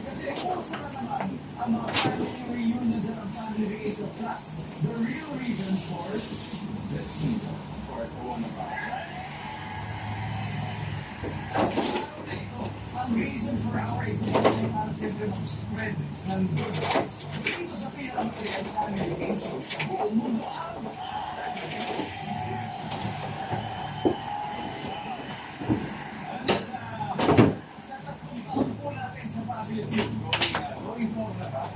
Kasi uso na naman ang mga family reunions at ang family vacation plus the real reason for the season. Of course, the one about ang reason for our existence ay para siyempre mag-spread ng good vibes. Dito sa pinakamasayang family game show sa buong mundo ang sa tatlong taon po natin sa family game going forward na ba?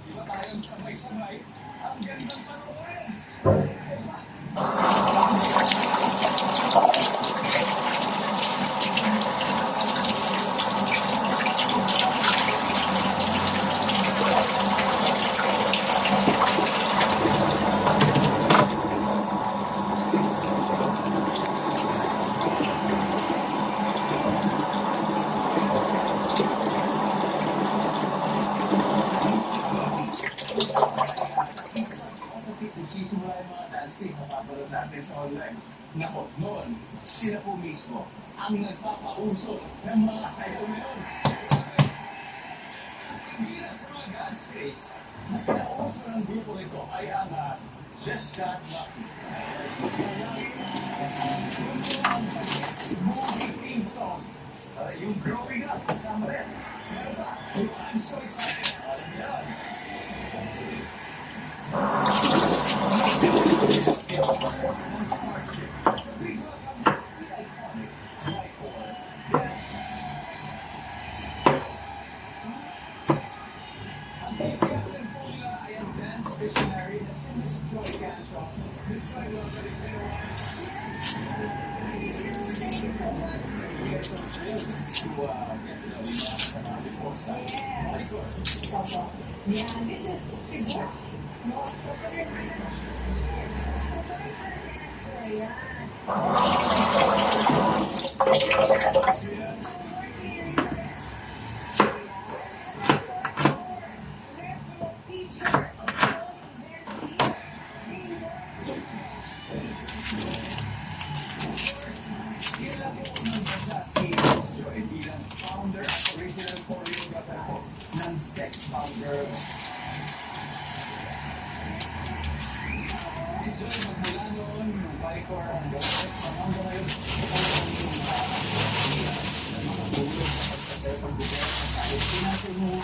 Diba tayong sabay-sabay ang gandang panoorin? Nagsisimula yung mga dance case na papalot natin sa online. Nako, noon, sila po mismo ang nagpapauso ng mga sayo ngayon. Hindi na sa mga dance case, na pinauso ng grupo ito ay ang Just Got Lucky. Ito ang sa next movie theme song. Yung Growing Up, kasama rin. Pero ba, yung I'm So Excited, alam niyo yan. Yeah, this is siguro. No, super. Founder at original choreographer po ng Sex Founders. So, magmula noon, yung Vicor, hanggang Sex Founders, ngayon, mga bulog sa pagkasaya ng gobyerno kahit pinatulungan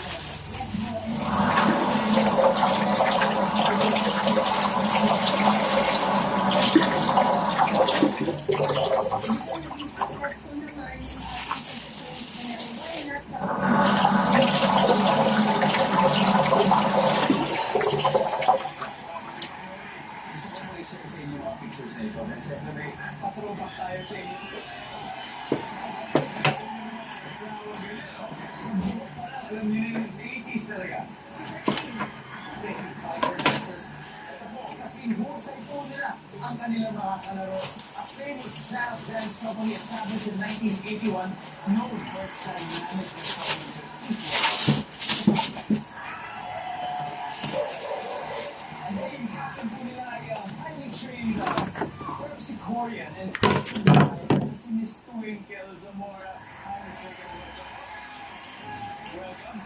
pictures na ito. And syempre may patrobak tayo sa inyo. Alam niyo na yung 80s talaga. Fighter dancers. Ito po, kasi husay po nila ang kanilang mga kalaro. A famous jazz dance company established in 1981 known for its dynamic performances. And the captain po nila ay highly trained Korean and Christian si Miss Twinkle Zamora. Hi, Miss Twinkle. Welcome.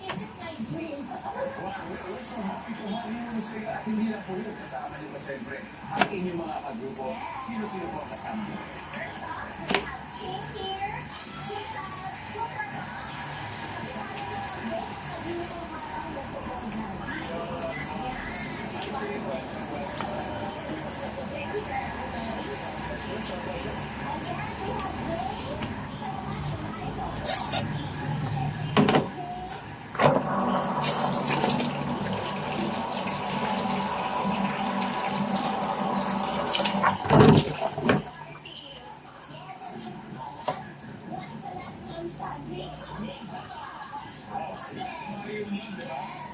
This is my dream. Wow, we're so happy to have you, Miss Twinkle. At hindi na po yun kasama niyo pa siyempre ang inyong mga kagrupo. Sino-sino po ang kasama niyo? First off, we have Chin here. She's a super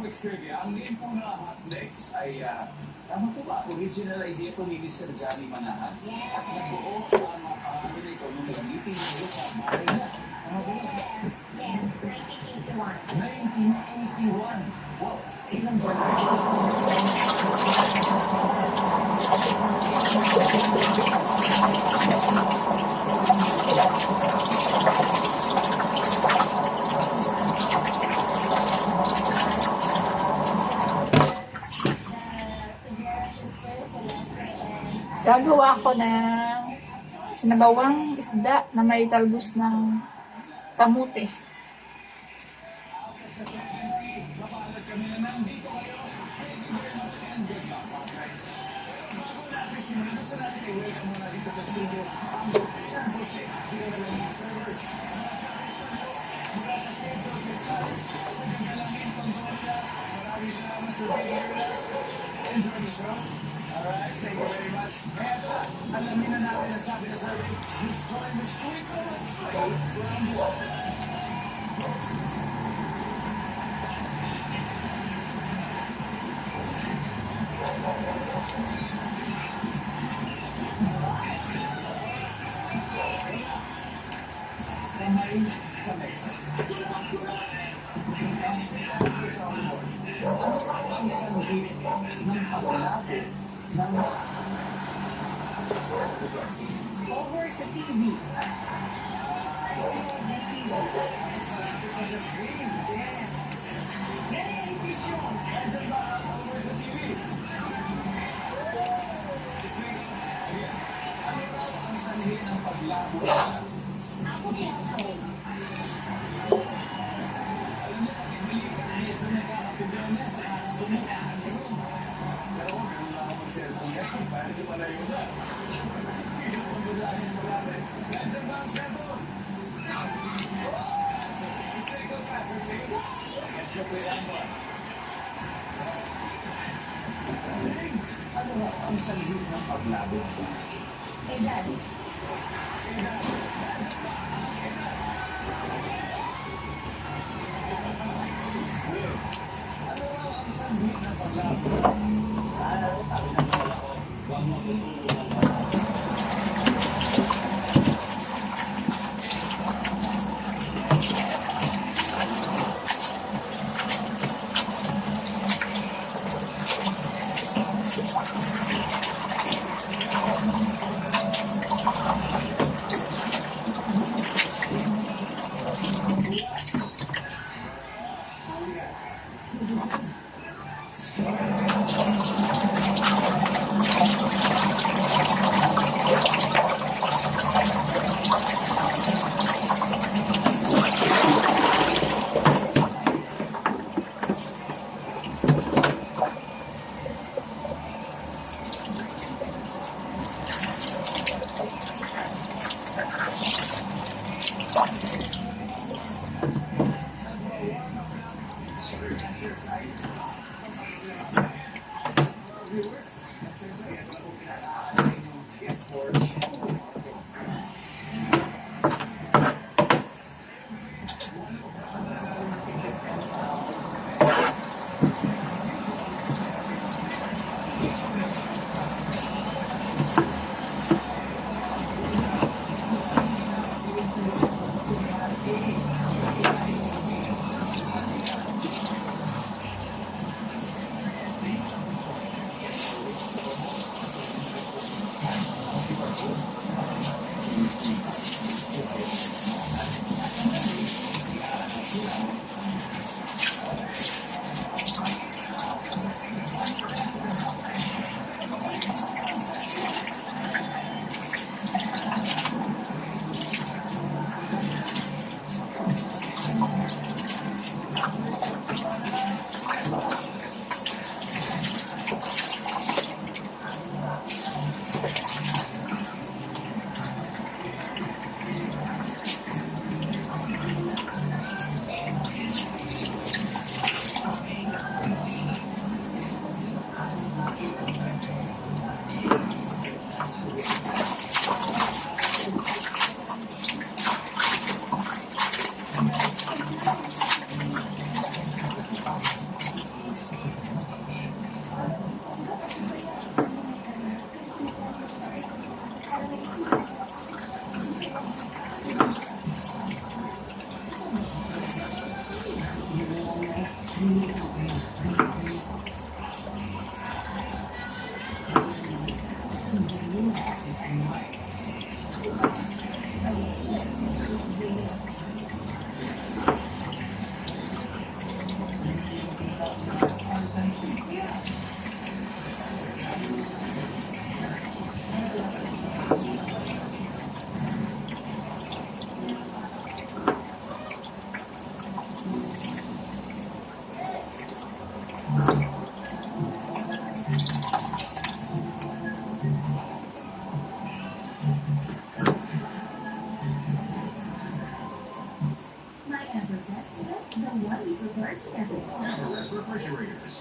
Quick trivia, ang name po na Hot Legs ay, tama po ba, original idea po ni Mr. Johnny Manahan? At nabuo ang mga pangalan ito nung nag-meeting nito sa bahay niya. Ano po yun? Yes, 1981. 1981. Wow, ilang generation? Gagawa ko ng sinabawang isda na may talbos ng kamote. Kapalad kami na nandito kayo. Thank you very much and good luck, mga friends. Bago natin simulan, gusto natin i-welcome muna dito sa studio ang San Jose Philippine Servers. Mula sa Istanbul, mula sa St. Joseph College, sa Gagalamin, Pampanga. Maraming salamat for being here with us. Enjoy the show. Alright, thank you very much. Eto, alamin na natin ang sabi na survey. Who's joined the studio? Let's play round one. Kamay sa mesa. Ang sasabi sa ako, ano ang sanhi ng paglabo ng Over sa TV. sa screen? Yes. Yan ang edisyon. Nandiyan ba ang over sa TV? Screen? Ayan. Ano raw ang sanhi ng paglabo ng Ako cellphone. alam niyo, pag ibalikan, medyo nagkakaproblema sa bumukaan ko. Pero ganun lang ako mag-cellphone ngayon. Parang di pala yun na. Hindi ko basahin mo natin. Nandiyan ba ang cellphone? Second pass, okay? Let's go play that one. Jing, ano nga ang sanhi ng paglabo? Edad. Ano raw ang sanhi ng paglabo? Sabi ng pala ko, huwag mo tutulong ng pasado.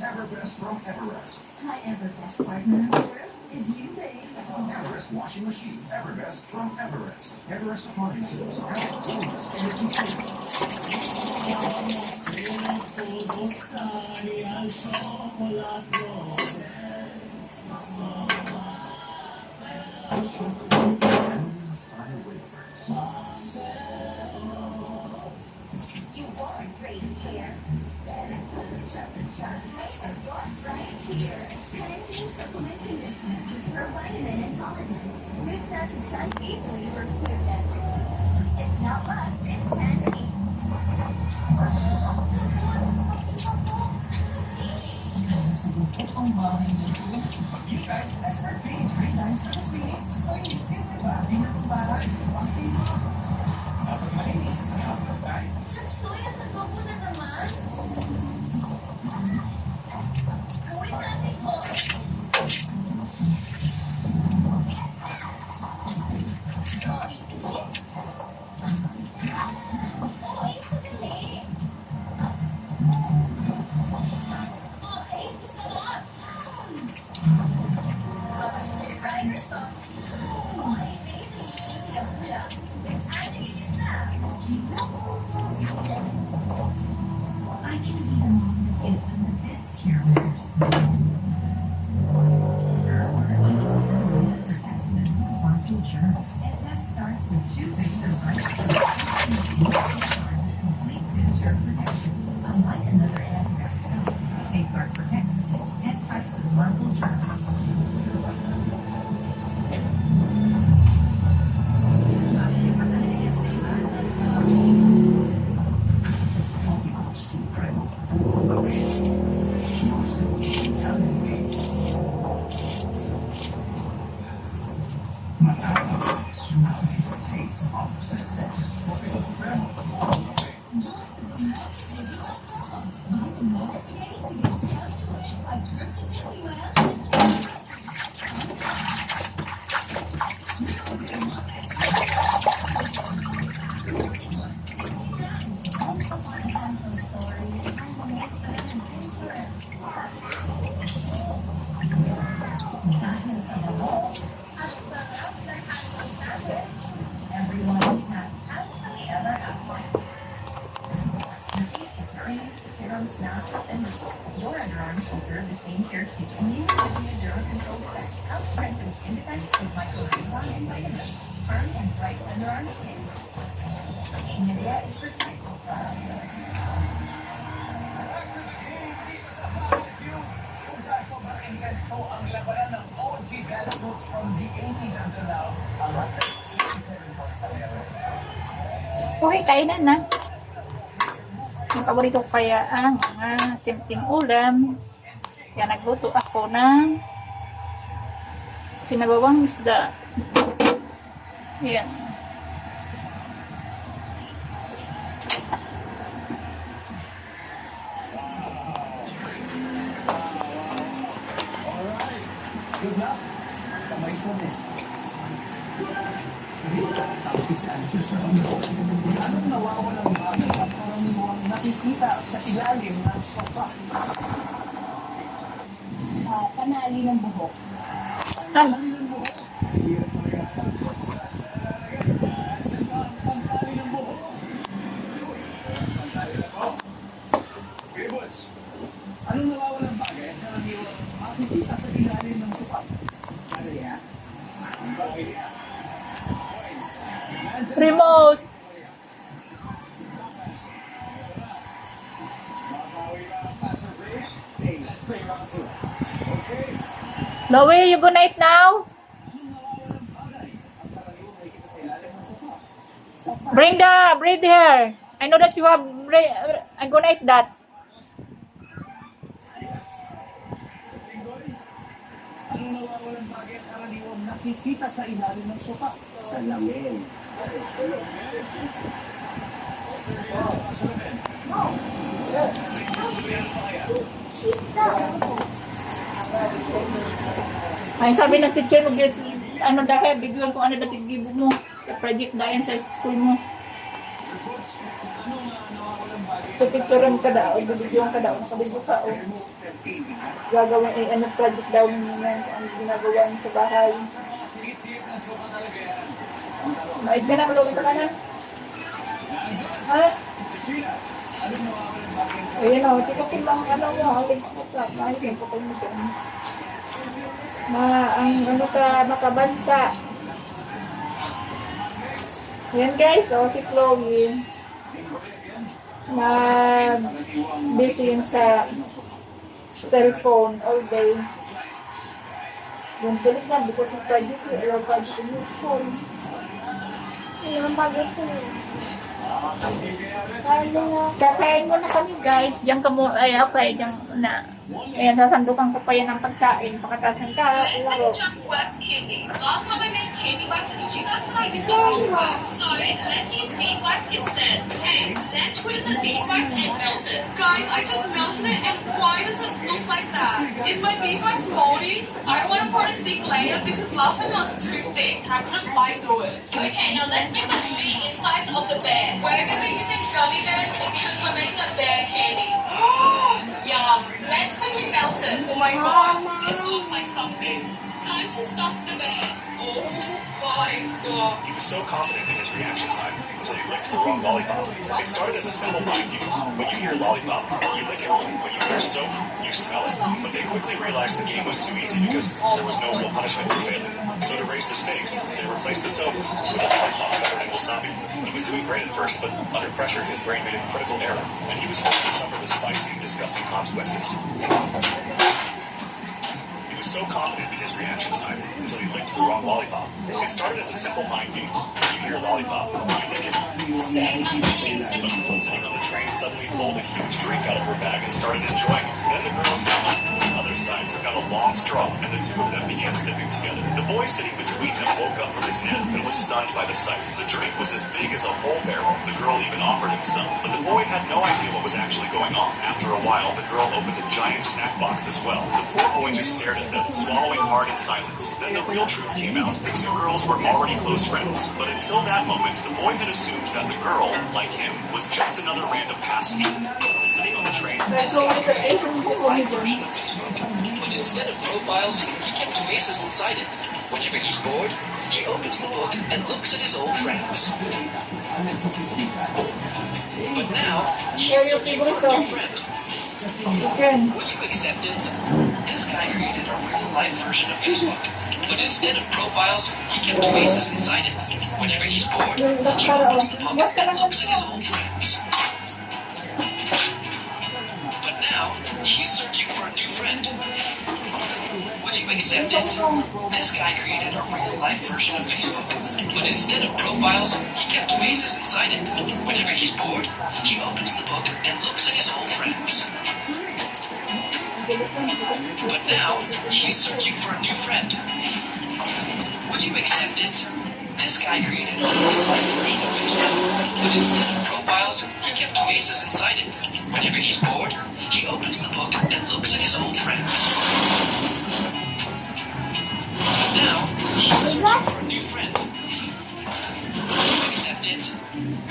Everbest from Everest. My Everbest partner is you, babe. Everest washing machine. Everbest from Everest. Everest appliances. Everest energy saving. You want great hair. Nice and soft right here. Tennessee Supplement Conditioner for vitamin and collagen. Smooths out the chest easily for smoothness. It's not luck, it's fancy. Suya, nagbago na naman. Gawin natin po. Oy, sandali. Okay, sarap. Tapos may fried sauce. Oy, amazing. Nag-aligis na. I can be the mom that gives them the best care first. Protects them from harmful germs. And that starts with choosing the right complete germ protection. Unlike another antibiotic soap, Safeguard protects against 10 types of harmful germs. Taste of success. Everyone's snack absolutely ever after. It's creams, serum, snacks, and meals. Your underarms deserve the same care too. New Olivia Derma Control Effect helps strengthen skin defense with microbiome and vitamins. Firm and bright underarm skin. Nivea is for skin. Kung saan sobrang intense po ang labanan ng OG dance moves from the 80s until now, ang latest 87 points sa meron. Okay, kainan na. Ang paborito ko kaya ang mga simpleng ulam. Kaya nagluto ako ng sinabawang isda. Ayan. Good luck. Kamay sa desk. Tapos answer sa ano. Anong nawawalang bagay at karaniwang nakikita sa ilalim ng sofa? Panali ng buhok. Ay, Anong nawawalang bagay at karaniwang makikita sa ilalim ng sofa? Ano yan? Ang bagay niya. remote. Hey, let's play round two. Okay? Chloe, you gonna eat now? Bring the bread here. I know that you have bread. I'm gonna eat that. Anong nawawalang bagay at karaniwang nakikita sa ilalim ng sofa? Salamin. Ay, sabi ng teacher mo, ano dahil, bigyan kung ano dati gibo mo. Project dayan sa school mo. Anong nawawalang bagay Pipicturean ka daw, bibigyan ka daw, sabi ko ka, o gagawin, ano, project daw niya, ang ginagawa niya sa bahay. Maid ka na, malulog ka na. Ha? Ayan o, tikapin lang, ano mo, Facebook ka, maayos yung putol mo dyan. Ang ano ka, makabansa. Ayan guys, si Chloe. Busy yun sa cellphone all day. Yung tulis na, because of project, or project in your school. Ayun, pagod ko. Kakain mo na kami guys. Diyan ka mo, ay okay, diyan na. Ayan, sasandukan ko pa yan ng pagkain. Pakataas ng Let's laro. make Chuck wax candy. Last time I made candy wax, you guys said I used the wrong wax. So let's use beeswax instead. Okay, let's put in the beeswax and melt it. Guys, I just melted it, and why does it look like that? Is my beeswax moldy? I don't want to pour a thick layer because last time it was too thick and I couldn't bite through it. Okay, now let's make the insides of the bear. We're gonna be using gummy bears because we're making a bear candy. Yum. Let's quickly melt it. Oh my god, this looks like something. Time to stuff the bear. Oh my god. He was so confident in his reaction time until he licked the wrong lollipop. It started as a simple mind game. When you hear lollipop, you lick it. When you hear soap, you smell it. But they quickly realized the game was too easy because there was no real punishment for failing. So to raise the stakes, they replaced the soap with a lollipop covered in wasabi. He was doing great at first, but under pressure, his brain made a critical error, and he was forced to suffer the spicy, disgusting consequences. He was so confident in his reaction time until he licked the wrong lollipop. It started as a simple mind game. When you hear lollipop, you lick it. But the girl sitting on the train suddenly pulled a huge drink out of her bag and started enjoying it. Then the girl sitting on the other side took out a long straw, and the two of them began sipping together. The boy sitting between them woke up from his nap and was stunned by the sight. The drink was as big as a whole barrel. The girl even offered him some, but the boy had no idea what was actually going on. After a while, the girl opened a giant snack box as well. The poor boy just stared at them, swallowing hard in silence. Then the real truth came out. The two girls were already close friends, but until that moment, the boy had assumed that the girl, like him, was just another random passenger. Sitting on the train, Let's go with the Asian Live version of Facebook, but instead of profiles, he kept faces inside it. Whenever he's bored, he opens the book and looks at his old friends. But now, he's searching for a new friend. Again. Would you accept it? This guy created a real-life version of Facebook, but instead of profiles, he kept faces inside it. Whenever he's bored, he opens the book and looks at his old friends. But now, he's searching for a new friend. Would you accept it? This guy created a real-life version of Facebook, but instead of profiles, he kept faces inside it. Whenever he's bored, he opens the book and looks at his old friends. But now, he's searching for a new friend. Would you accept it? This guy created a real-life version of Facebook, but instead of profiles, he kept faces inside it. Whenever he's bored, he opens the book and looks at his old friends. But now, he's searching for a new friend. Would you accept it?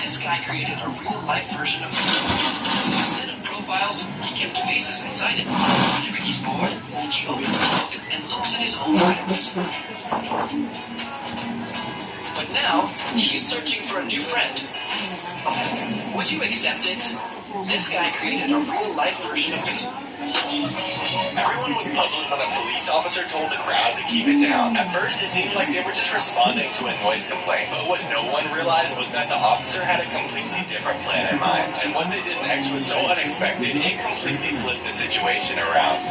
This guy created a real-life version of Facebook. Instead of profiles, he kept faces inside it. Whenever he's bored, he opens the book and looks at his old friends. But now, he's searching for a new friend. Would you accept it? This guy created a real-life version of Facebook. Everyone was puzzled when a police officer told the crowd to keep it down. At first, it seemed like they were just responding to a noise complaint. But what no one realized was that the officer had a completely different plan in mind. And what they did next was so unexpected, it completely flipped the situation around.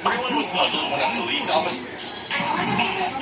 Everyone was puzzled when a police officer...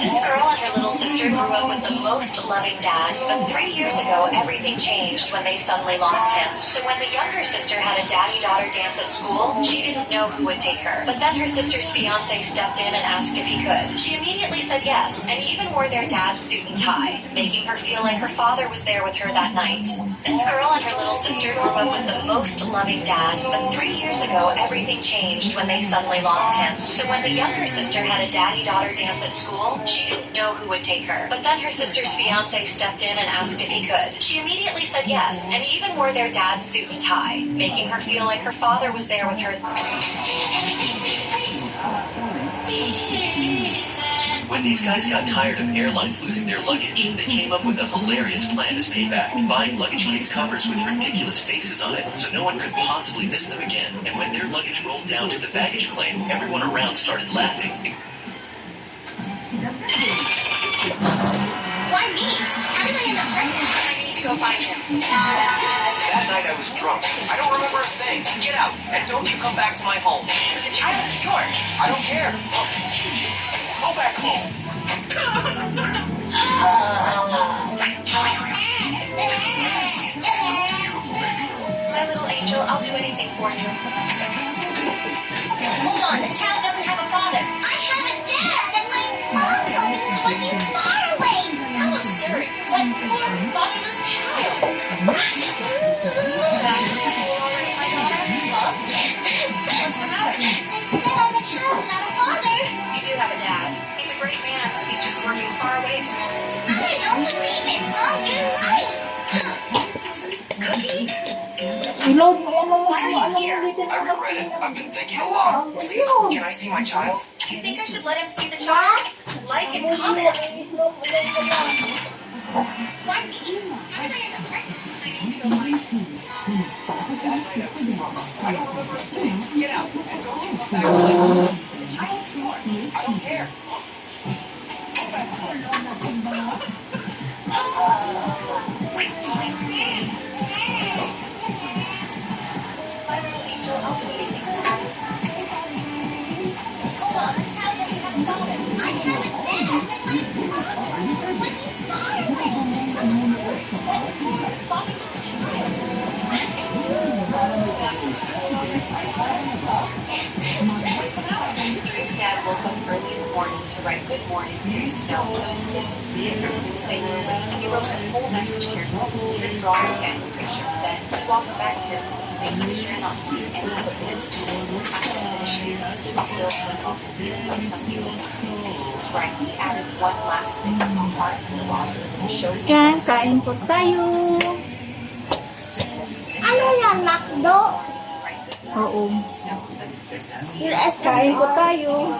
This girl and her little sister grew up with the most loving dad, but 3 years ago, everything changed when they suddenly lost him. So when the younger sister had a daddy-daughter dance at school, she didn't know who would take her. But then her sister's fiance stepped in and asked if he could. She immediately said yes, and he even wore their dad's suit and tie, making her feel like her father was there with her that night. This girl and her little sister grew up with the most loving dad, but 3 years ago, everything changed when they suddenly lost him. So when the younger sister had a daddy-daughter dance at school, she didn't know who would take her. her. But then her sister's fiance stepped in and asked if he could. She immediately said yes, and he even wore their dad's suit and tie, making her feel like her father was there with her. When these guys got tired of airlines losing their luggage, they came up with a hilarious plan as payback, buying luggage case covers with ridiculous faces on it so no one could possibly miss them again. And when their luggage rolled down to the baggage claim, everyone around started laughing. Why me? How did I end up pregnant? I need to go find him. That night I was drunk. I don't remember a thing. Get out, and don't you come back to my home. The child is yours. I don't care. Go back home. My little angel, I'll do anything for you. Hold on, this child doesn't have a father. I have a dad, and my mom told me he's looking far away. How absurd. What poor fatherless child. Back in school already, my daughter? Mom? What's the matter? Said I'm a child without a father. You do have a dad. He's a great man. He's just working far away at the moment. I don't believe it. Mom, you're lying. Cookie? Ilog mo yan lang. Why are you here? I regret it. I've been thinking a lot. Please, can I see my child? Do you think I should let him see the child? Like and comment. Why me? How did I end up pregnant? I need to go find him. I don't remember a thing. Get out, and don't you come back to my home. The child is yours. I don't care. My little angel, I'll do anything for you. Hold on, this child doesn't have a father. I have a dad, and my mom told me he's looking far away. What poor fatherless child. His dad woke up early in the morning to write good morning in the snow so his kids would see it as soon as they were awake. He wrote a whole message carefully, even drawing a family picture. Then he walked back carefully, making sure not to leave any footprints of snow. After finishing, he stood still for a moment, feeling like something was missing. And he was right. He added one last thing, a heart in the water, to show his Yan, kain po tayo. Ano yan, McDo? Oo. snow so his kids would see Yung it. Kain po tayo.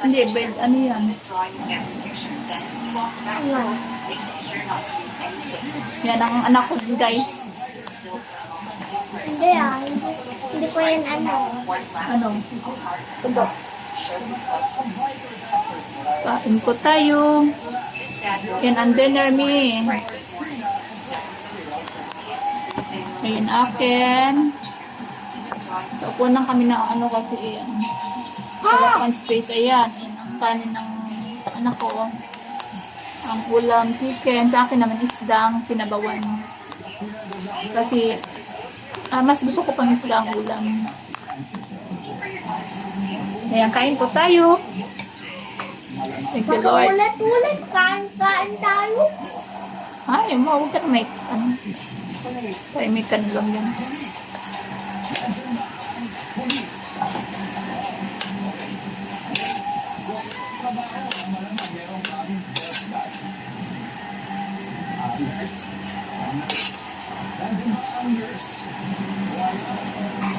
Hindi, bed, ano yan? Drawing a family picture. Then he walked back Ano? making sure not to leave any footprints. Yan ang anak ko, guys. Stood still for a moment, feeling like Hindi ah. Hindi ko yan ano. one last Ano? little heart Tubo. to show his love for his kids. Kain po tayo. His dad wrote Yan ang dinner me. right good morning in the snow so his kids would see it as soon as they were Ayan akin. drawing So, upo lang kami na ano kasi yan. Wala pang space. Ayan. Ayan ang kanin ng anak ko. Ang ulam, chicken. Sa akin naman isdang sinabawan. Kasi, mas gusto ko pang isda ang ulam. Ayan, kain po tayo. Thank you, Lord. Ulit-ulit. Kain tayo. Ay, huwag ka na may, may ka lang yan.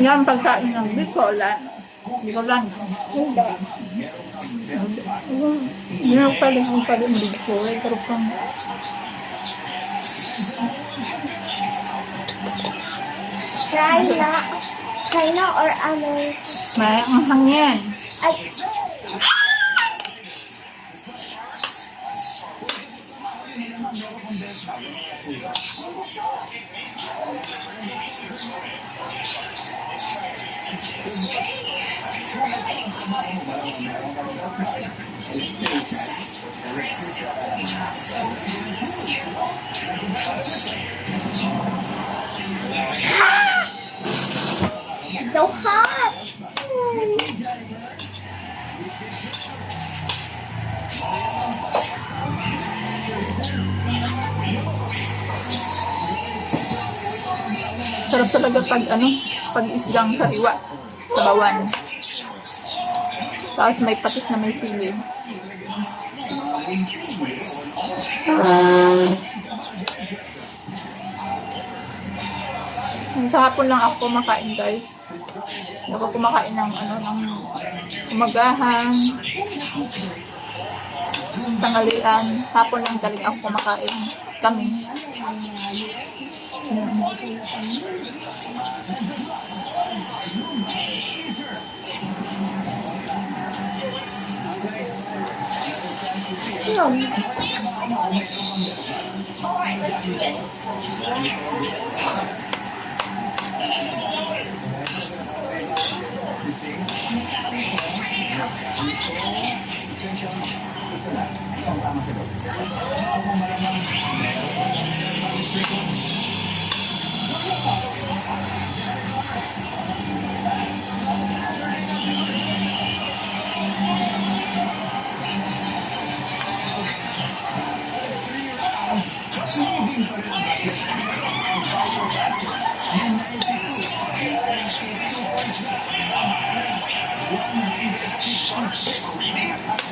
Yan, pagkain ng bicola. Bicola. Hindi. Meron pa rin ang pala ng bicola. Pero pang... China or ano? May ang hangyan. Ay, so hot. Sarap talaga pag isdang sariwa sa bawan. Tapos may patis na may sili. siamese twins all take Sa hapon lang ako kumakain, guys. Hindi ako kumakain ng umagahan, tanghalian. Hapon lang talaga ako kumakain. Kami. Yun.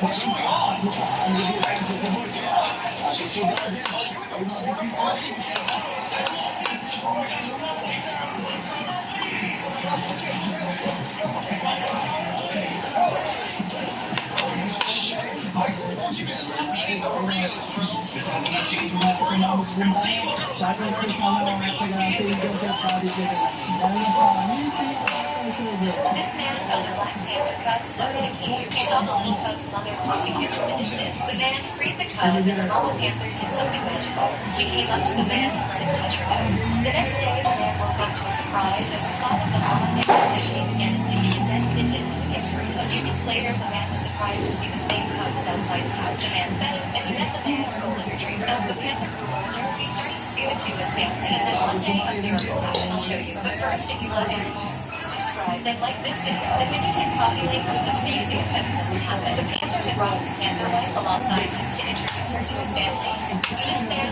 What's going on? This man found a Black Panther cub stuck in a cage. He saw the little cub's mother watching him from a distance. The man freed the cub, and the mama panther did something magical. She came up to the man and let him touch her nose. The next day, the man woke up to a surprise as he saw that the mama panther came again, leaving a dead pigeon as a gift for him. A few weeks later, the man was surprised to see the same cub was outside his house. The man fed him, and he met the man's golden retriever. As the panther grew older, he started to see the two as family, and then one day a miracle happened. I'll show you. But first, if you love animals, subscribe, then like this video. And when you hit populate, this amazing effect doesn't happen. The panther had brought his panther wife alongside him to introduce her to his family. This man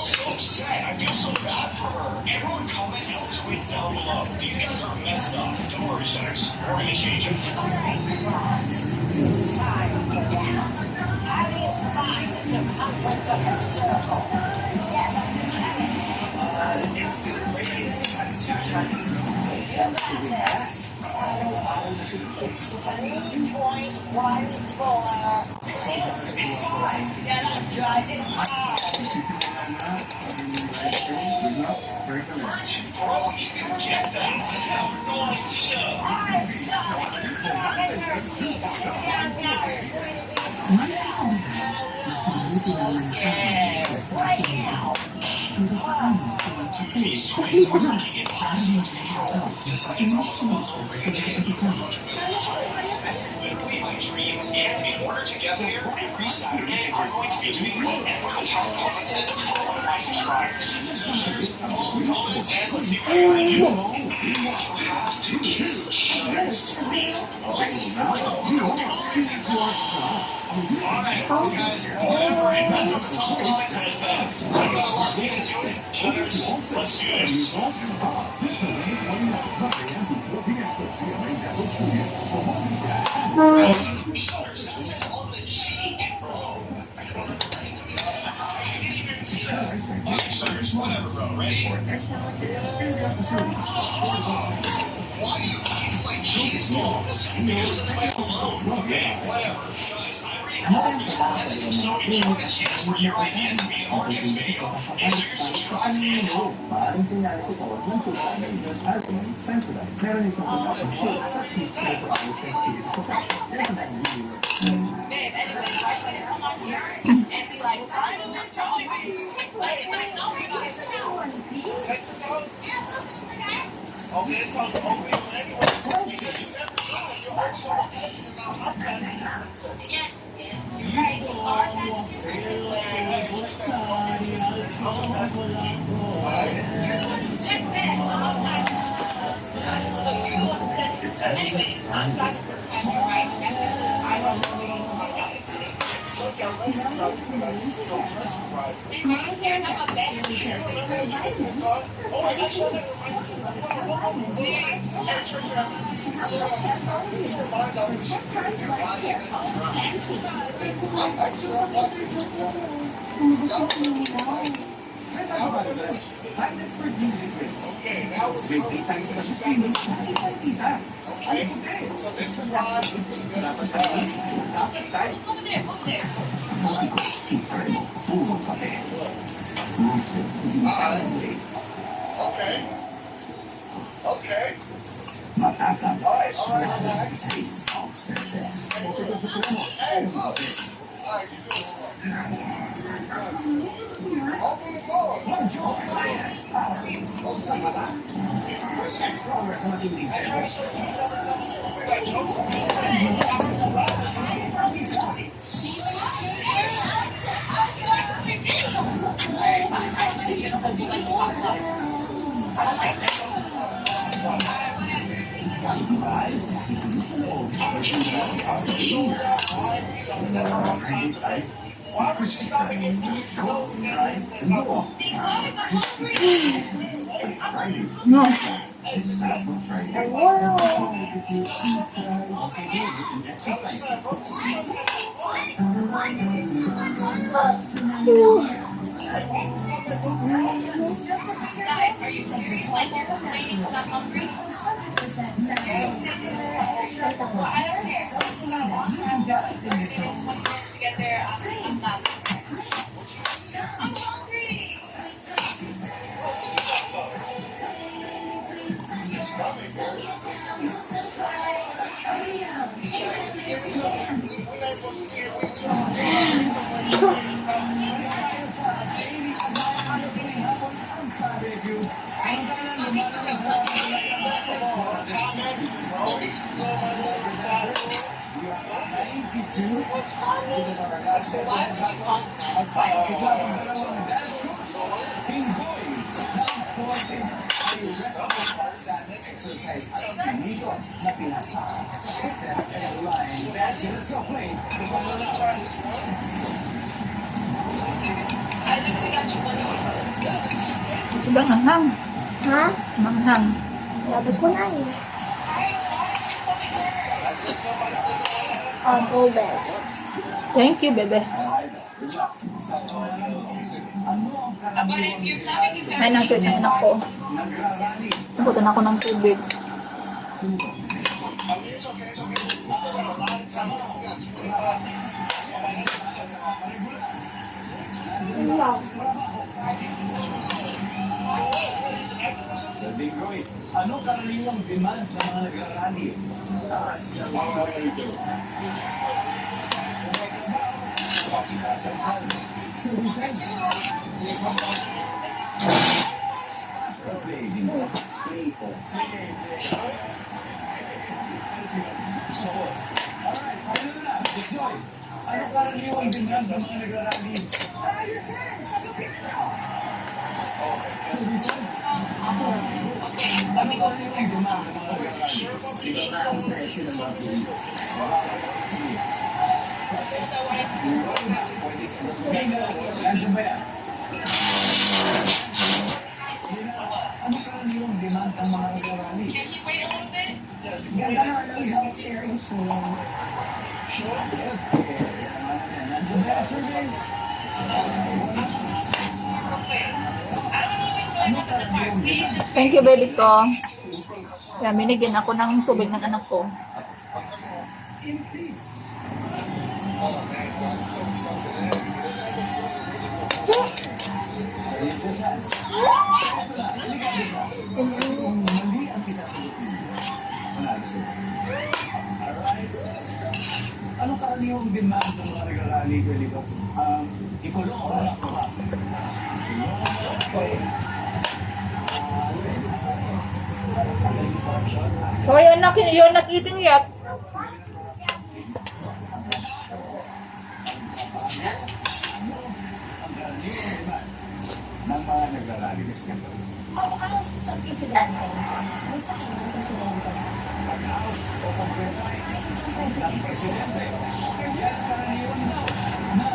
So sad. I feel so bad for her. Everyone comment your tweets down below. These guys are messed up. Don't worry, Centers. We're gonna change them. It's time to get down. How do you find the circumference of a circle? Yes, It's the radius times 2 times. yes. It's 3.14. It's 5. Yeah, that's right. It's 5. Bro, you can get that. I have no idea. I'm sorry. Get your seat. Sit down now. So scared. Right now. These twins are working in positive control. Just like it's almost impossible for you to get 400 million subscribers. That's literally my dream. And in order to get there, every Saturday I'm going to be doing whatever the top conferences for all of my subscribers. So shares all the comments and let's see what I can do. You have to kiss Shutter's feet. Let's see what Alright, you guys are whatever and none of the top comments says that. I'm gonna learn to do it. Shutters, let's do this. Shutters, that says on the cheek. Bro, I don't know. I didn't even see that. Okay, Shutters, whatever, bro. Ready? Why do you taste like cheese balls? Because it's my cologne. Okay, whatever. Guys, I already called you. Let's see. So if you want a chance for your idea to be in our next video, make sure you're subscribed and para enseñar ese conjunto de argument sensitive. Meron itong pagkakasya at history for our sensitive topic. Second time video. Babe, anyway, I let it come up here and be like, finally, telling me. Like, if I know you guys now. Okay, it's called the open. Yes, you're right. Our heads is Anyways, I'm back to the camera, right? I don't know. Time expert music race. Okay, that was big times na streaming sa kita. Okay, so this is why dapat tayo. Over there, over there. Super puro kape. Lucid is entirely Okay. Okay. matatag. Taste of success. Open the door. Stronger sa matinding service. Why would you stop me? No. Guys, are you serious? Like you're complaining because I'm hungry? To get there, I'm not. I'm hungry. Why would you want Exercise dito na pinasa sa fitness line. Let's go play. I literally got you one. Sobrang hanghang. Ha? Manghang. Sabi ko na eh. Go back. Thank you, bebe. But if you're having if Ay, nang shirt ng anak ko. Nabutan ako ng tubig. Yun lang. Bigoy, ano karaniwang demand ng mga nagrarally? Ano karaniwang demand ng mga nagrarally? Ano karaniwang demand ng mga nagrarally? Nandiyan ba yan? Ano karaniwang demand ng mga nagrarally? can you wait a little bit? Ganda na lang yung experience mo. Nandiyan ba yan, survey? I don't even know enough in the park. Please just Thank you, baby ko. Kaya binigyan ako ng tubig ng anak ko. Mali ang pisasagutin. Manalo sila. Alright. Ano karaniwang demand ng mga nagrarally ko dito? Ikulong o wala ko ba? Hoy, anak, you're not eating yet. Ng mga nagrarally this year. Pag-house sa presidente. May sakit ng presidente. Pag-house o kongreso ng presidente. Yan karaniwang daw na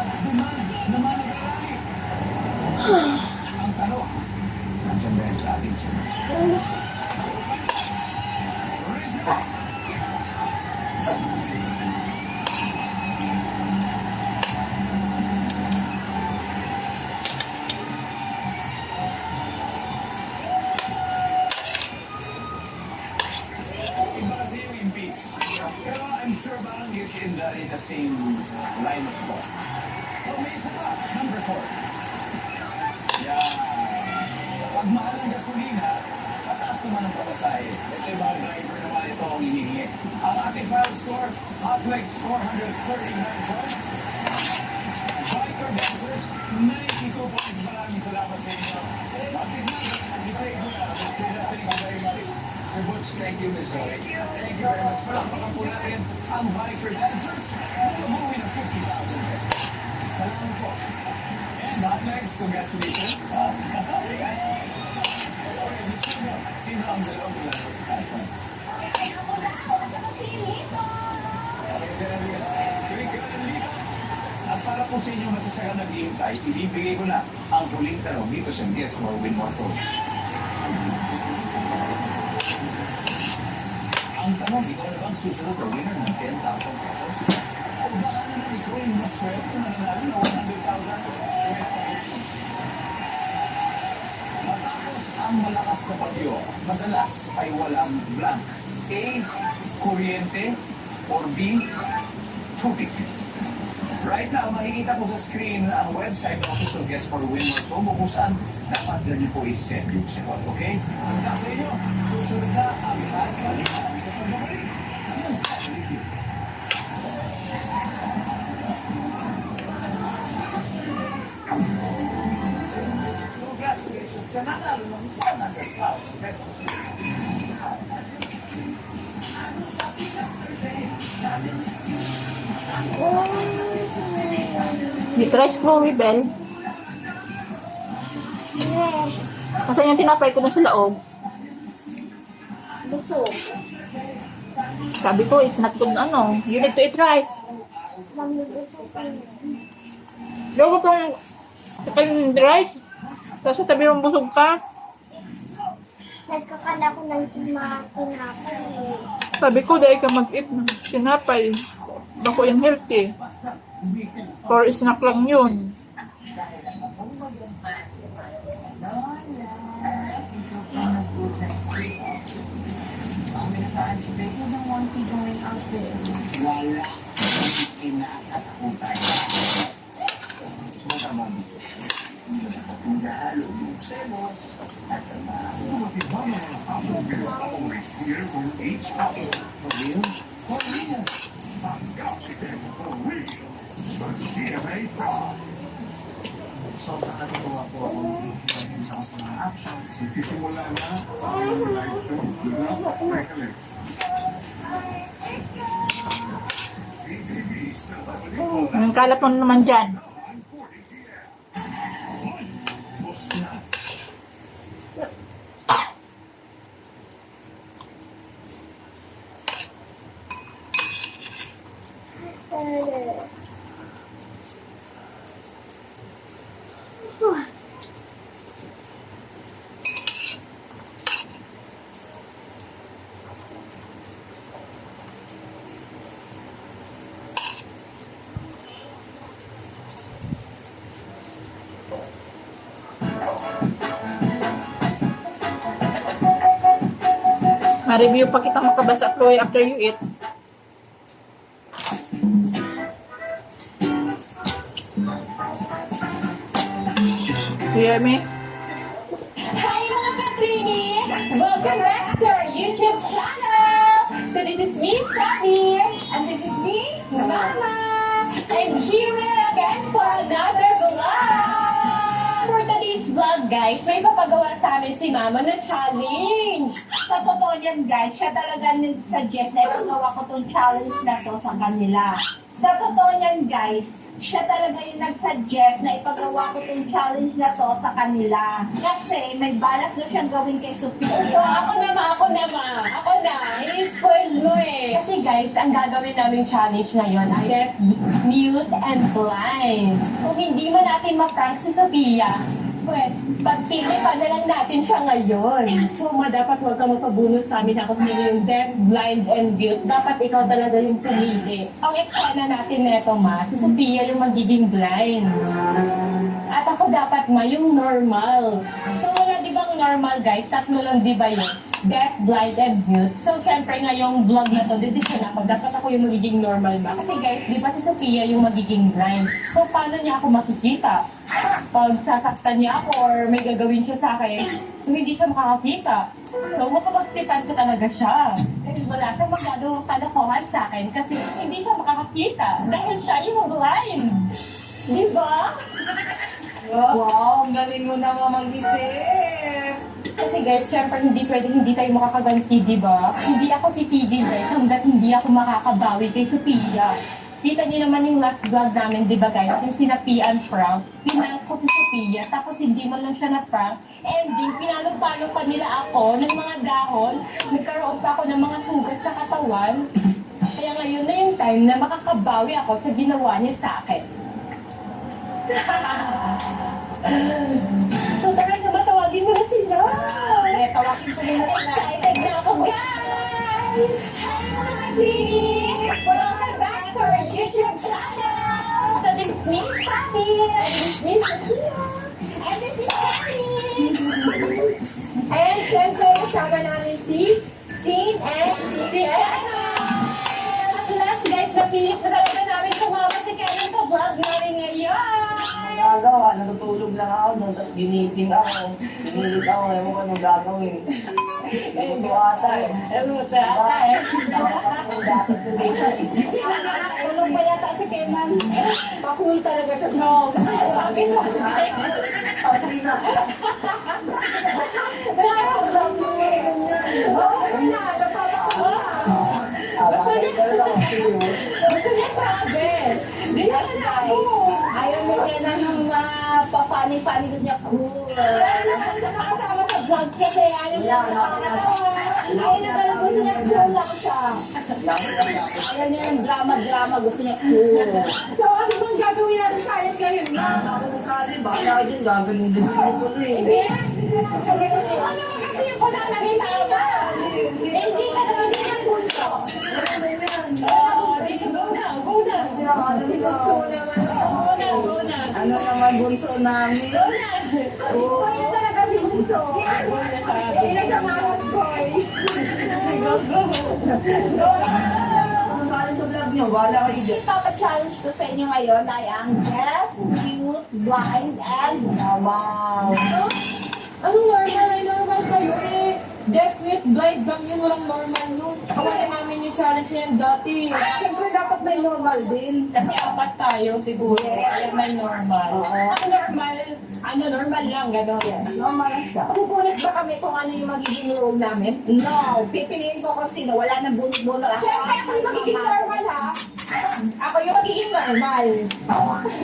line of 4. Oh, may isa pa, number 4. Yan. Pag mahal ng gasolina, mataas naman ang pamasahe. Ito yung mga driver naman ito ang hinihingi. Ang ating file score, Hotlex 439 points. Biker Dancers, 92 points. Maraming salamat sa inyo. Thank you very much. Thank you, Ms. Zoe. Thank you very much. Palakpakan po natin ang Biker Dancers. Umuwi ng 50,000 pesos. Salamat po. And Hotlex, congratulations. Sino ang dalawang dalawang sa cash fund? Ay, ako na ako at saka si Lito. Okay, Sir Elias. Tuwing ka na dito. At para po sa inyong matsatsagang naghihintay, ibibigay ko na ang huling tanong dito sa Guess More Win More Pro. Ang tanong, ikaw na bang susunod na winner ng 10,000 pesos? O baka naman ikaw yung mas swerte na nanalo ng 100,000 pesos? Matapos ang malakas na bagyo, madalas ay walang blank. A, kuryente, or B, tubig. Right now, makikita po sa screen ang website ng Official Guest for Win More Promo kung saan dapat na niyo po i-send yung sagot, okay? Hanggang sa inyo, susunod na ang last one. Sa pagbabalik, ang review. Congratulations sa nanalo ng 100,000 pesos. Ni-try Chloe Bell. Kasi yung tinapay ko na sa laog. Busog. Sabi ko, it's not good, ano, you need to eat rice. Mami, busog ka na. Logo kong chicken rice. Kasi sabi mong busog ka. Nagkakala ko ng tinapay. Sabi ko, dahil ka mag-eat ng sinapay. Bako yung healthy. Or snack lang yun. Ang mensahe si Beto ng wanti going out there. Wala. Kinakatakutan. Sumatama mo. Ang gahalo mo. At ang Sobrang natutuwa po ako sa mga actions. Sisimula na ang live show. Good luck, Michael. Ang kalat mo naman dyan. Ma-review pa kita makabasa, Chloe, after you eat. You hear me? Hi mga Katsini! Welcome back to our YouTube channel! So this is me, Sabi, and this is me, Mama! I'm here again for another vlog! For today's vlog, guys, may papagawa sa amin si Mama na challenge! Sa totoo yan, guys, siya talaga nag-suggest na ipagawa ko tong challenge na to sa kanila. Sa totoo yan, guys, siya talaga yung nag-suggest na ipagawa ko tong challenge na to sa kanila. Kasi may balak na siyang gawin kay Sophia. So ako na! I-spoil mo eh! Kasi guys, ang gagawin namin challenge ngayon ay deaf, mute, and blind. Kung hindi mo natin ma-prank si Sophia, pues, pagpili pa na lang natin siya ngayon. So, dapat huwag ka magpabunot sa amin ako sino yung deaf, blind, and mute. Dapat ikaw talaga yung pumili. Ang eksena natin neto, Ma, si Sophia yung magiging blind. At ako dapat, Ma, yung normal. So, wala di bang normal, guys? Tatlo lang di ba yun? deaf, blind, and mute. So, syempre, ngayong vlog na to, decision ako, dapat ako yung magiging normal ma. Kasi guys, di ba si Sophia yung magiging blind? So, paano niya ako makikita? Pag sasaktan niya ako or may gagawin siya sa akin, so hindi siya makakakita. So, makapagtitan ko talaga siya. Dahil wala siyang magagawang kalokohan sa akin kasi hindi siya makakakita. Dahil siya yung blind. Di ba? Wow, ang galing mo naman mag-isip. Kasi guys, syempre hindi pwedeng hindi tayo makakaganti, di ba? Hindi ako titigil guys hanggat hindi ako makakabawi kay Sophia. Kita niyo naman yung last vlog namin, di ba guys? Yung sinapian prank. Pinank ko si Sophia, tapos hindi man lang siya na-prank. Ending, pinalong-palong pa nila ako ng mga dahon. Nagkaroon pa ako ng mga sugat sa katawan. Kaya ngayon na yung time na makakabawi ako sa ginawa niya sa akin. So tara na, matawagin mo na sila. Eh, tawagin ko muna sila. Excited na ako, guys! Welcome back to our YouTube channel! So this is me, Sabi, and this is me, Sophia. And this is Paris. And syempre, kasama namin si Sin and si Anna. At last, guys, napilis na talaga namin sumama si Karen sa vlog namin ngayon. Nagawa, natutulog lang ako doon, tapos ginising ako. Ginilit ako, ewan ko anong gagawin. Luto ata eh. Luto ata eh. Dapat today na eh. Tulog pa yata si Kenan. Pa-cool talaga siya. No, kasi sabi sa gusto niya sabi. Di na ako. Ayaw mo Kenan ng pa-funny-funny doon niya. Cool. Siya makasama sa vlog kasi ayaw niya nakakatawa. Ayaw niya talaga gusto niya cool lang siya. Ayaw niya ng drama-drama. Gusto niya cool. So ano bang gagawin natin challenge ngayon? Kasi bala dyan, gagaling din ko tuloy. Hindi. Ano kasi yung panalangin tama? Hindi ka naman din ang punto. Go na. Si Bunso naman. Go na. Ano naman bunso namin? Ikaw yun talaga si Bunso. Hindi na siya maras boy. Ano saan sa vlog nyo? Wala kayo dyan. Ipapa-challenge ko sa inyo ngayon ay ang deaf, mute, blind, and normal. Ano normal? Ay normal kayo eh. Deaf, mute, blind lang yun. Walang normal yun. Kawalan namin yung challenge na yan dati. Siyempre dapat may normal din. Kasi apat tayo siguro. Kaya may normal. Ang normal, normal lang, gano'n. Normal lang siya. Pupunit ba kami kung ano yung magiging role namin? No, pipiliin ko kung sino. Wala nang bunot-bunot. Siyempre, ako yung magiging normal, ha? Ako yung magiging normal.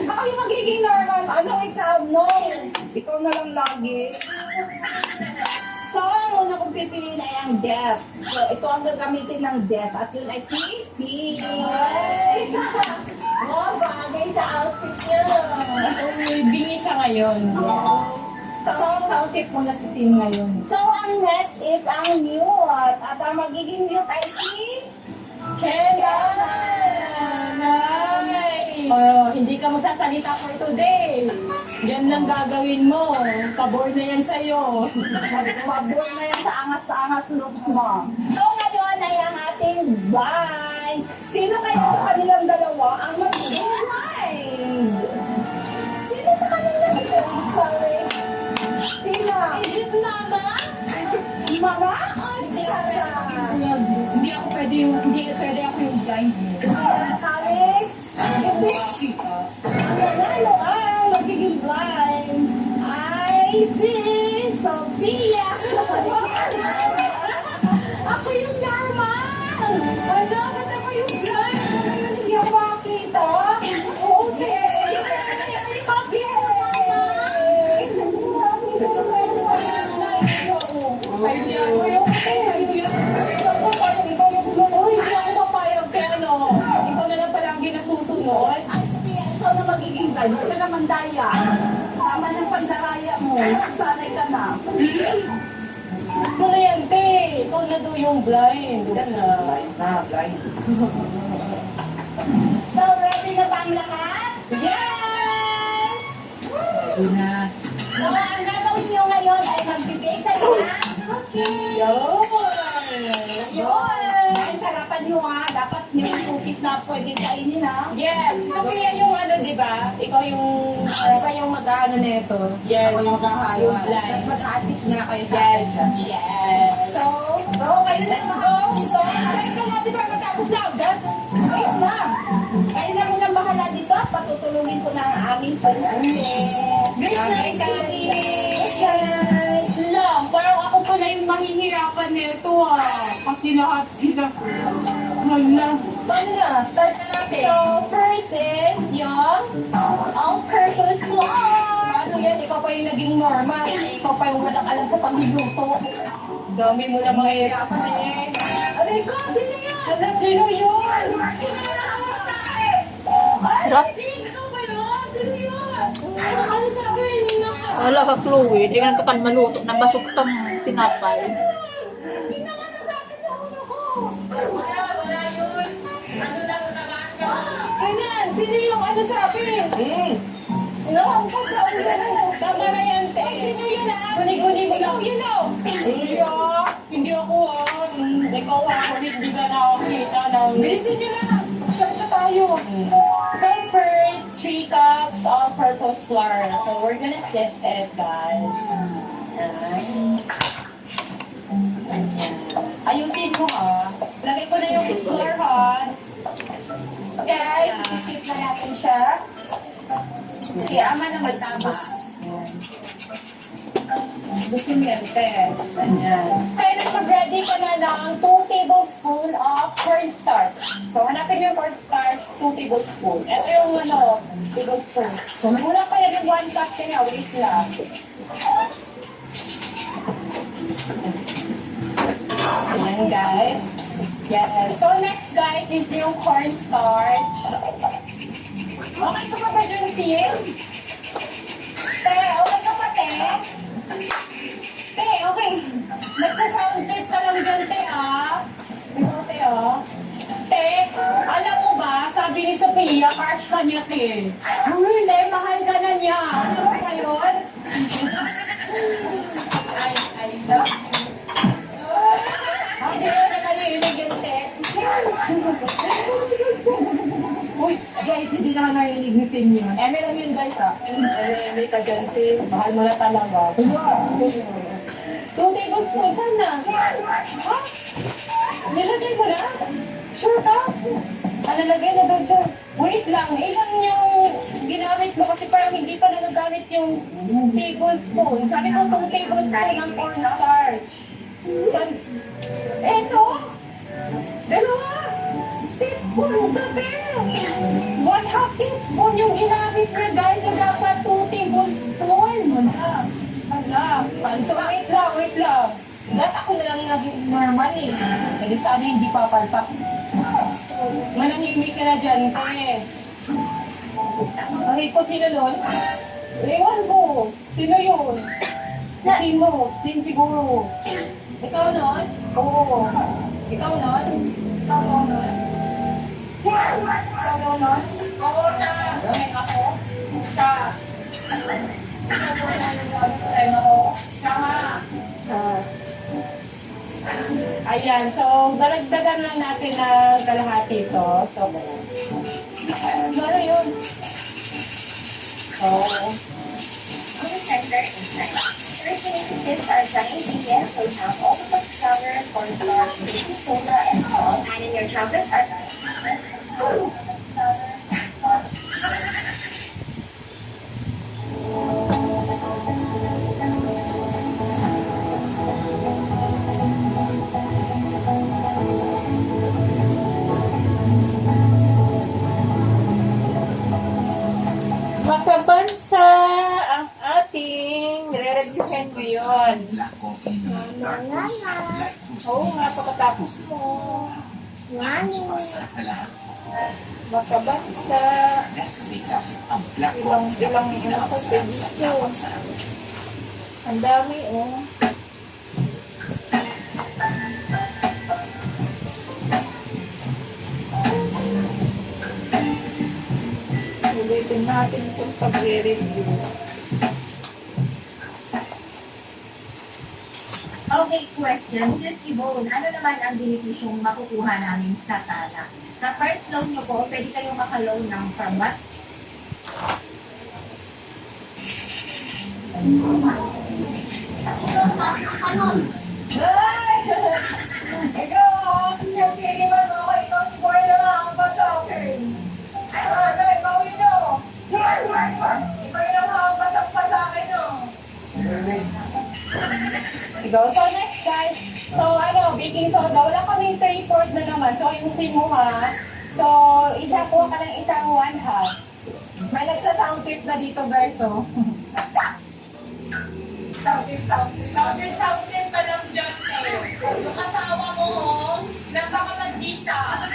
Ako yung magiging normal. Ano ikaw? No. Ikaw na lang lagi. So, ang una kong pipiliin ay ang deaf. So, ito ang gagamitin ng deaf. At yun ay si. Oh, bagay sa outfit niya. Bingi siya ngayon. So, outfit mo na si Sim ngayon. So, ang next is ang mute. At ang magiging mute ay si Kenan! Oh, hindi ka magsasalita for today. Yan lang gagawin mo. Pabor na yan sa'yo. Pabor na yan sa angas looks mo. So, ngayon ay ang ating blind. Sino kaya sa kanilang dalawa ang magiging blind? Sino sa kanilang dalawa? Sino? Is it mama? Is it mama? Hindi ako pwede ako yung blind. Alex? Ano ang magiging blind? I see Sophia. Ako yung normal! Ano? Ba't ako yung blind? Hindi ako makakita? Okay. Ay, Sophia, ikaw na magiging blind. Huwag ka naman daya. Tama ng pandaraya mo. Nasasanay ka na. Kuryente! Ikaw na daw yung blind. Yan na. Blind. So, ready na ba ang lahat? Yes! Ready na. So, ang gagawin nyo ngayon ay magbibigay kayo ng Yun! Yun! Ay, sarapan nyo ha. Dapat may cookies na pwede kainin ha. Yes. Sophia yung ano, di ba? Ikaw yung... Di ba yung mag-ano nito? Yes. Ako yung maghahalo. Yung blind. Tapos mag-assist nga kayo sa Yes. akin. Yes. So, Okay, let's go. So, halika natin para matapos na agad. Wait lang. Kayo na muna bahala dito at patutulungin ko na ang aming pag-ulit. Good night, Kami. Lang, parang ako pala yung mahihirapan nito Kasi lahat sila. Wala. paano na? Start na natin. So, first is yung all-purpose flour. Paano yan? Ikaw pa yung naging normal. Ikaw pa yung walang alam sa pagluluto. Dami mo na mga hirapan eh. Aray ko, sino yan? Sino yun? Sino yan? Sarap. Ikaw ba yun? Sino yun? Ano sa akin? Wala ka, Chloe. Hindi ka na kan maluto ng basuktang tinapay. Wala yun. Ano lang naman ka? Kailan? Sino yung ano sa akin? Naku, sa tama na yan, te. Sino yun Guni-guni mo lang. Yun Hindi ako ikaw ako, hindi ka nakakita ng... Bilisin nyo na. Shop na tayo. Peppers, 3 cups, all-purpose flour. So, we're gonna sift it, guys. Ayan. Ayusin mo, ha. Lagay ko na yung flour, ha. Guys, isisip na natin siya. Si Ama naman tama. Gusto niya, te. Ayan. Kaya nagpag-ready ka na ng 2 tablespoons of cornstarch. So, hanapin mo yung cornstarch, 2 tablespoons. Ito yung tablespoon. So, muna pa yan yung 1 cup kaya, wait lang. Ayan, guys. Yes. So, next, guys, is yung cornstarch. Okay ka pa ba dyan, Tim? Te, okay ka pa, te? Te, okay. Nagsa-sound trip ka lang dyan, te, Ito, te, Te, alam mo ba, sabi ni Sophia, crush ka niya, te. Hindi, mahal ka na niya. Ano ba yun? I love you. Hindi ko na nalilig yun, te. Uy, guys, hindi na narinig ni Sin yun. Eme lang yun, guys, Eme ka dyan, Sin. Mahal mo na talaga. 2 tablespoons, saan na? Ha? Nilagay mo na? Sure ka? Nalagay na doon siya. Wait lang, ilan yung ginamit mo? Kasi parang hindi pa na nagamit yung tablespoon. Sabi ko 2 tablespoon ng cornstarch. Eto? Dalawa? Teaspoon, sabi! 1/2 teaspoon yung ginamit niya, guys. So, dapat 2 tablespoon. So, wait lang. Lahat ako na lang yung naging normal eh. Kasi sana hindi papalpak. Manahimik ka na dyan, te. Okay po, sino nun? Ewan ko. Sino yun? Sin siguro. Ikaw nun? Oo. Ikaw nun? Oo na. Okay, ako? Siya. Ayan, so daragdagan lang natin ng kalahati ito. So, ano yun? Tender inside. First, we need to sift our dry ingredients. So we have all-purpose flour, cornstarch, baking soda, and salt. And in your chocolate are Makabansa ang ating re-register mo yun. Oo nga, pagkatapos mo. Makabansa. Ilang ako, babies ko. Ang dami, ulitin natin itong pag-review. Okay. Okay, question. Sis Yvonne, ano naman ang benefisyong makukuha namin sa Tana? Sa first loan nyo po, pwede kayong makaloan ng from what? Ikaw, yung kiniwan mo ako, ikaw si Boy na lang ang pasok. Ano, ikaw yun o. Ikaw yung ang pasok pa sa akin o. Ikaw, so next guys. So ano, baking soda. Wala kaming 3/4 na naman. So ayusin mo ha. So, isa po ka ng isang 1/2. May nagsa-sound trip na dito guys o. Sound trip pa lang dyan eh. Yung asawa mo, napakalandita.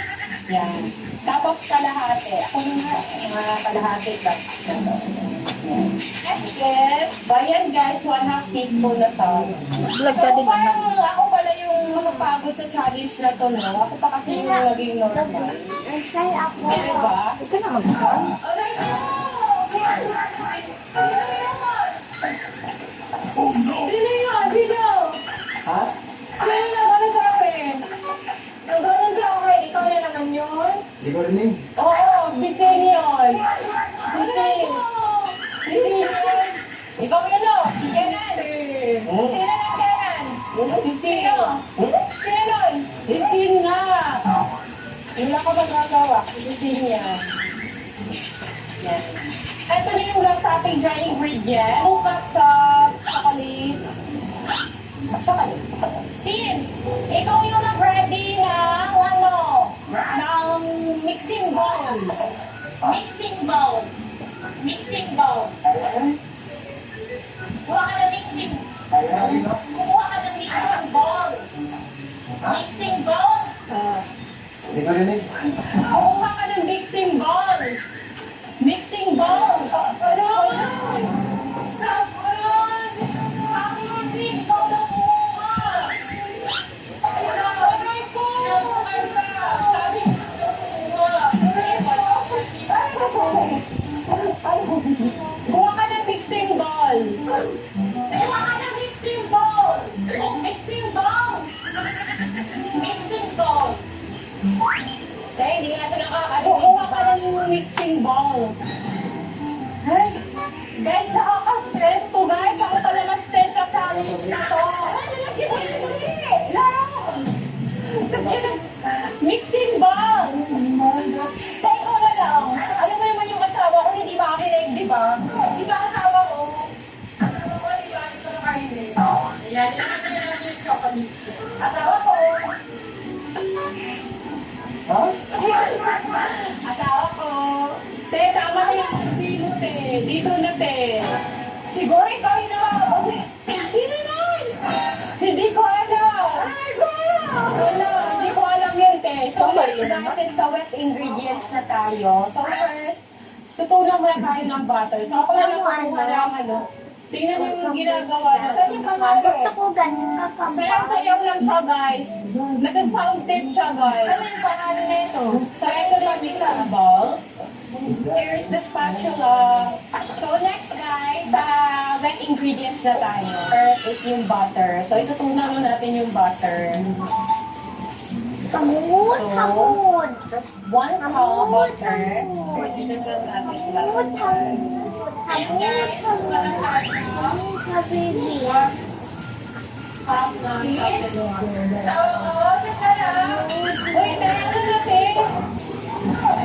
Yan. Tapos kalahati. Ako mga kalahati ba? Yes. Bayan guys, 1/2 teaspoon na salt. Vlog So ka din naman. parang ako pala yung makapagod sa challenge na to, no? Ako pa kasi yung naging normal. Say ako. Diba? Ito na mag-song. Aray ko! Sino yun? Oh no! Sino yun? Sino? Ha? Sino na gano'n sa akin? Nang gano'n sa akin, ikaw na naman yun? Hindi ko rinig. Oo, si Sin yun. Si Sin. Si Sin yun. Ikaw yun o, si Kenan. Sino ng Kenan? Si Sino? Sino nun? Si Sin nga. Wala ka magagawa. Si Sin yan. Yan. Ito na yung lang sa ating dry ingredient. 2 cups of chocolate. Chocolate. Sin, ikaw yung nag-ready ng ano? Ng mixing bowl. Mixing bowl. Mixing bowl. Kuha ka ng mixing. Kuha ka ng mixing bowl. Mixing bowl. Hindi ko rinig. Kuha ka ng mixing bowl. Mixing bowl. Ano? Sabi mo, Sin, ikaw na kumuha. Aray ko. Sabi mo, kuha ka ng mixing bowl. Kuha ka ng mixing bowl. Mixing bowl. Mixing bowl. Eh, hindi nga ito nakakarinig. Kuha ka ng mixing bowl. Ay, guys, nakaka-stress to, guys. Ako pala mag-stress sa challenge na to. Mixing bowl. Teka na lang. Alam mo naman yung asawa ko, hindi makikinig, di ba? Di ba asawa ko? Asawa ko, di ba? Ito na kahilig. Ayan, ilagay na natin yung chocolate. Asawa ko. Ha? Asawa ko. Te, tama na yung sabihin mo, te. Dito na, te. Siguro ikaw yun naman. Sino nun? Hindi ko alam. Wala, hindi ko alam yun, te. So, first natin sa wet ingredients na tayo. So, first, tutunan muna tayo ng butter. So, ako na nakukuha lang, ano. Tingnan yung ginagawa na. Saan yung kamay? Gusto ko ganun Sayaw-sayaw lang siya, guys. Nag-sound tape siya, guys. Ano yung pangalan na ito? So, ito na yung bowl. Here's the spatula. So, next, guys, wet ingredients na tayo. First is yung butter. So, itutunan mo natin yung butter. Tamud, So, tamud. 1 cup of butter. Itutunan natin yung Tamud, butter. tamud. Ayan, guys. Tutunan natin yung Habibi. cup ng butter. So, teka lang. Uy, teka natin.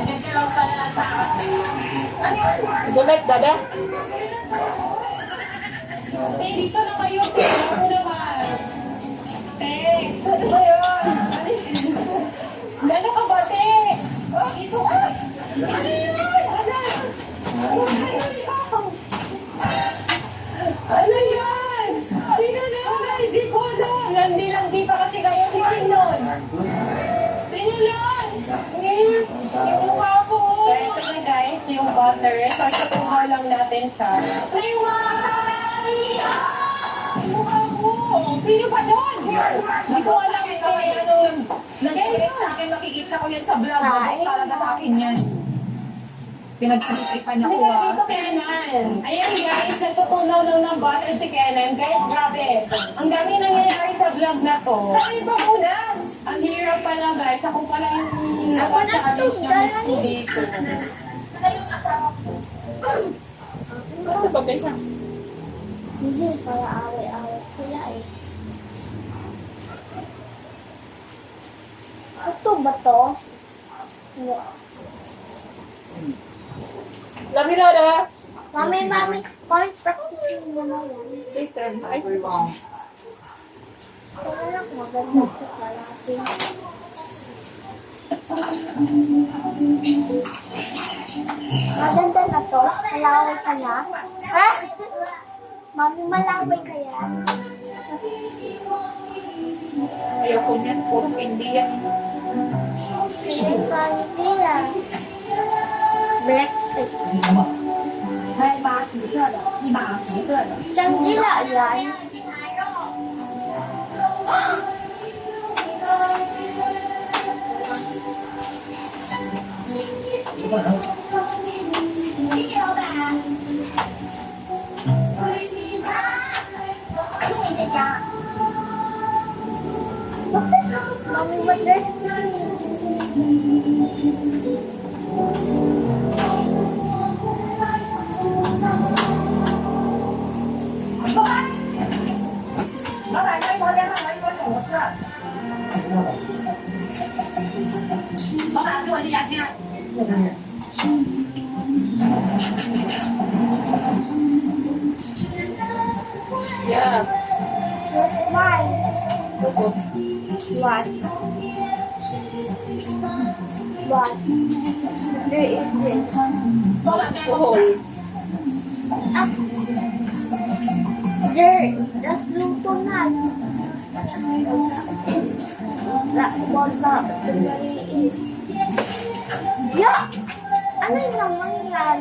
Ganyan lang pala sa Gulat, dada. Eh, dito na kayo. Ako naman. Eh, ano ba yun? Gano'n ka ba, te? Oh, dito ka. Ano yun? Ano yan? Sino na? Hindi ko alam. Landi pa kasi kayo si Sinon. Sino yan? Yung mukha ko. So, ito na guys, yung butter. So, itutuhaw lang natin siya. Ay, wow! Yung mukha ko. Sino pa doon? Hindi ko alam ito. May anong nag-direct sa akin. Nakikita ko yan sa vlog. Talaga sa akin yan. Pinagtripan ako Dito Kenan. Ayan guys, nagtutunaw lang ng butter si Kenan. Guys, grabe. Ang dami nangyayari sa vlog na to. Saan ba unas? Ang hirap pala guys. Ako pala yung challenge na miss ko dito. Ano ba ganyan? Hindi, para away-away sila eh. Ito ba to? Love you, Lola. Mami, practice mo na yan. Later. Bye. Wala lang, maganda ito kalaki. Maganda na to. Malaway ka na. Ha? Mami, malaway ka yan. Ayoko niyan. Puro hindi yan. Hindi ka, hindi yan. Black. ใช่บาสีเสื้อ的一把红色的 Sandila yan. Mami, madres. Yeah. Why? Why? Why? There is this. Oh. There, that's luto na. Wala. Yeah! Ano yung naman yan?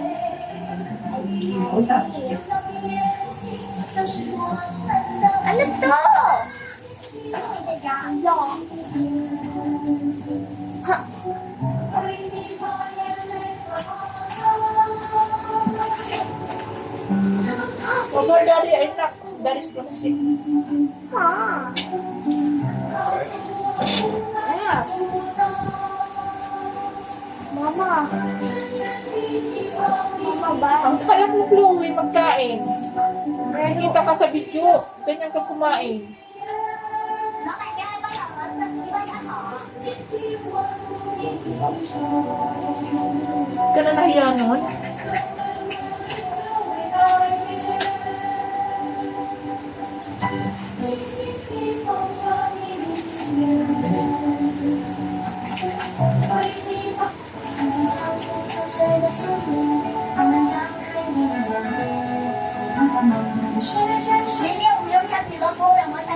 Ano to? Ha? Over daddy, ay nak. That is promising. Ha? Yeah. Mama. Mama ba? Ang kalap mo, Chloe, magkain. Kaya kita ka sa video. Ganyan ka kumain. Ka na nahiya nun?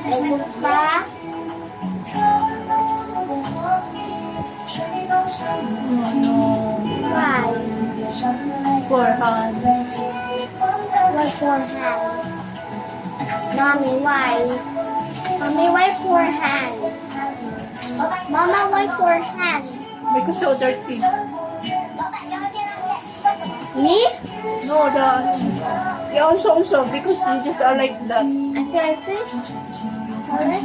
Lagot pa? Why? For hands. Why four hands? Mommy, why? Mommy, why four hands? Mama, why four hands? Because so dirty. Me? No, you also because you just are like that. I feel like this. Alright?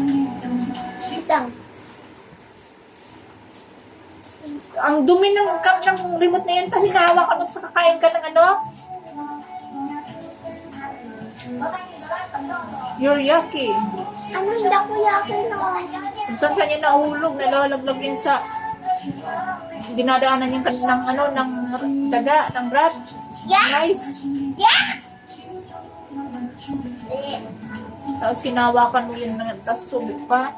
Sit down. Ang dumi ng remote na yan, tapos hinahawakan mo sa kakain ka ng ano? You're yucky. Ano hindi ako yaki naman? Kung saan niya nahulog, nalalaglag yan sa dinadaanan yung ng ano, ng daga, ng rat. Yeah! Nice. Yeah! Tapos kinawakan mo yun, tapos subik pa.